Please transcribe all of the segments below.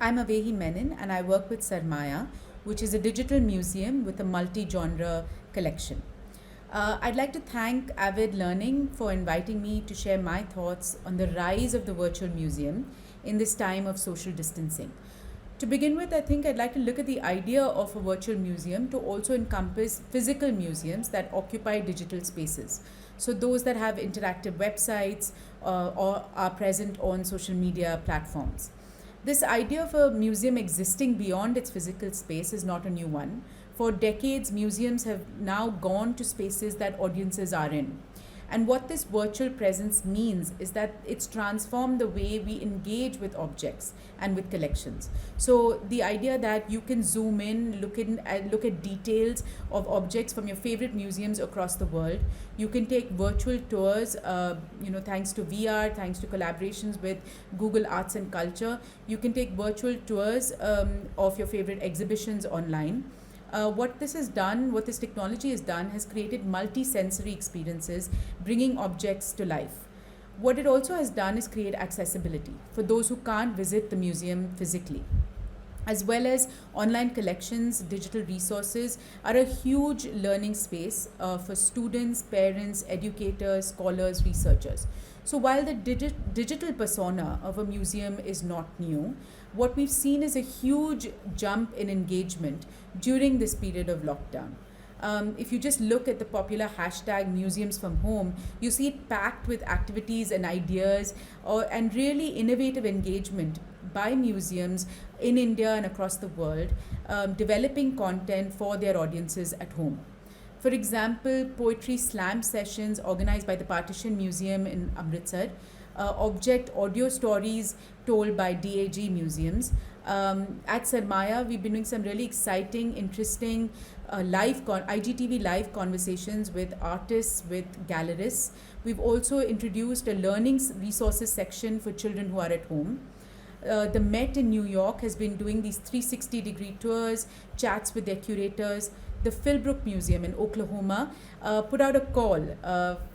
I'm Avehi Menon and I work with Sarmaya, which is a digital museum with a multi-genre collection. I'd like to thank Avid Learning for inviting me to share my thoughts on the rise of the virtual museum in this time of social distancing. To begin with, I think I'd like to look at the idea of a virtual museum to also encompass physical museums that occupy digital spaces. So, those that have interactive websites or are present on social media platforms. This idea of a museum existing beyond its physical space is not a new one. For decades, museums have now gone to spaces that audiences are in. And what this virtual presence means is that it's transformed the way we engage with objects and with collections. So the idea that you can zoom in, look at details of objects from your favorite museums across the world. You can take virtual tours, thanks to VR, thanks to collaborations with Google Arts and Culture. You can take virtual tours of your favorite exhibitions online. What this technology has done, has created multi-sensory experiences, bringing objects to life. What it also has done is create accessibility for those who can't visit the museum physically. As well as online collections, digital resources are a huge learning space for students, parents, educators, scholars, researchers. So while the digital persona of a museum is not new, what we've seen is a huge jump in engagement during this period of lockdown. If you just look at the popular hashtag museums from home, you see it packed with activities and ideas and really innovative engagement by museums in India and across the world, developing content for their audiences at home. For example, poetry slam sessions organized by the Partition Museum in Amritsar, object audio stories told by DAG museums. At Sarmaya, we've been doing some really exciting, interesting IGTV live conversations with artists, with gallerists. We've also introduced a learning resources section for children who are at home. The Met in New York has been doing these 360-degree tours, chats with their curators. The Philbrook Museum in Oklahoma put out a call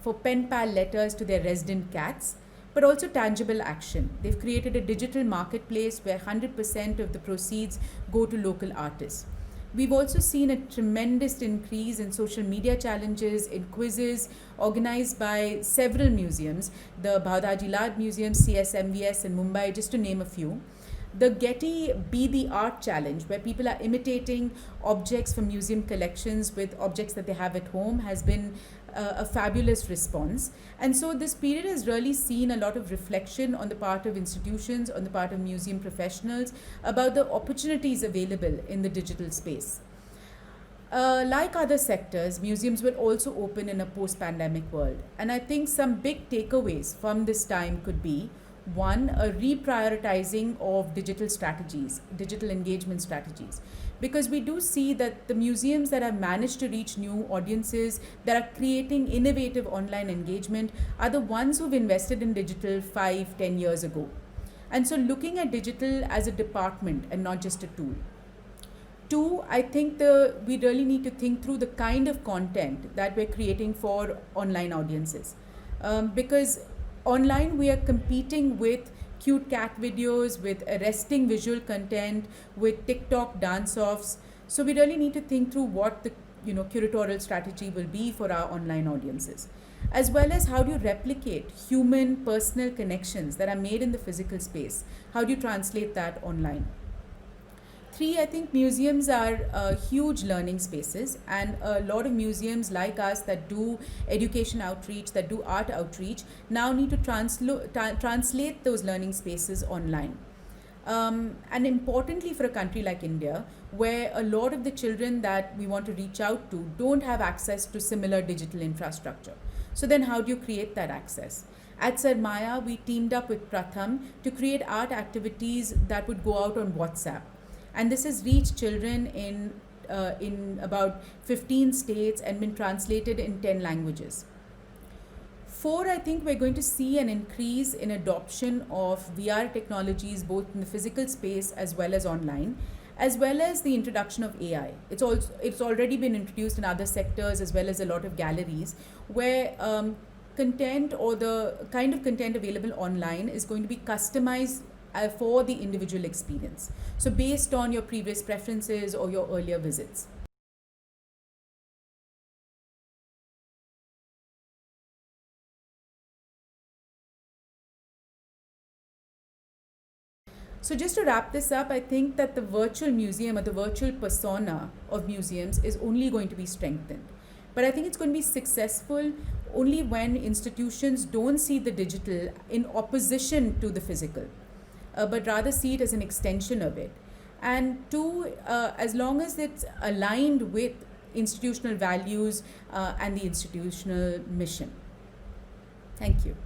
for pen pal letters to their resident cats, but also tangible action. They've created a digital marketplace where 100% of the proceeds go to local artists. We've also seen a tremendous increase in social media challenges, in quizzes organized by several museums, the Bhawdaji Lad Museum, CSMVS in Mumbai, just to name a few. The Getty Be the Art Challenge, where people are imitating objects from museum collections with objects that they have at home, has been a fabulous response. And so this period has really seen a lot of reflection on the part of institutions, on the part of museum professionals, about the opportunities available in the digital space. Like other sectors, museums will also open in a post-pandemic world. And I think some big takeaways from this time could be: one, a reprioritizing of digital strategies, digital engagement strategies. Because we do see that the museums that have managed to reach new audiences, that are creating innovative online engagement, are the ones who've invested in digital 5-10 years ago. And so looking at digital as a department and not just a tool. Two, I think we really need to think through the kind of content that we're creating for online audiences. Because online, we are competing with cute cat videos, with arresting visual content, with TikTok dance-offs. So we really need to think through what the curatorial strategy will be for our online audiences. As well as, how do you replicate human, personal connections that are made in the physical space? How do you translate that online? Three, I think museums are huge learning spaces, and a lot of museums like us that do education outreach, that do art outreach, now need to translate those learning spaces online. And importantly, for a country like India, where a lot of the children that we want to reach out to don't have access to similar digital infrastructure. So then how do you create that access? At Sarmaya, we teamed up with Pratham to create art activities that would go out on WhatsApp. And this has reached children in about 15 states and been translated in 10 languages. Four, I think we're going to see an increase in adoption of VR technologies, both in the physical space as well as online, as well as the introduction of AI. It's already been introduced in other sectors as well as a lot of galleries, where content or the kind of content available online is going to be customized for the individual experience. So based on your previous preferences or your earlier visits. So just to wrap this up, I think that the virtual museum or the virtual persona of museums is only going to be strengthened. But I think it's going to be successful only when institutions don't see the digital in opposition to the physical, but rather see it as an extension of it. And two, as long as it's aligned with institutional values and the institutional mission. Thank you.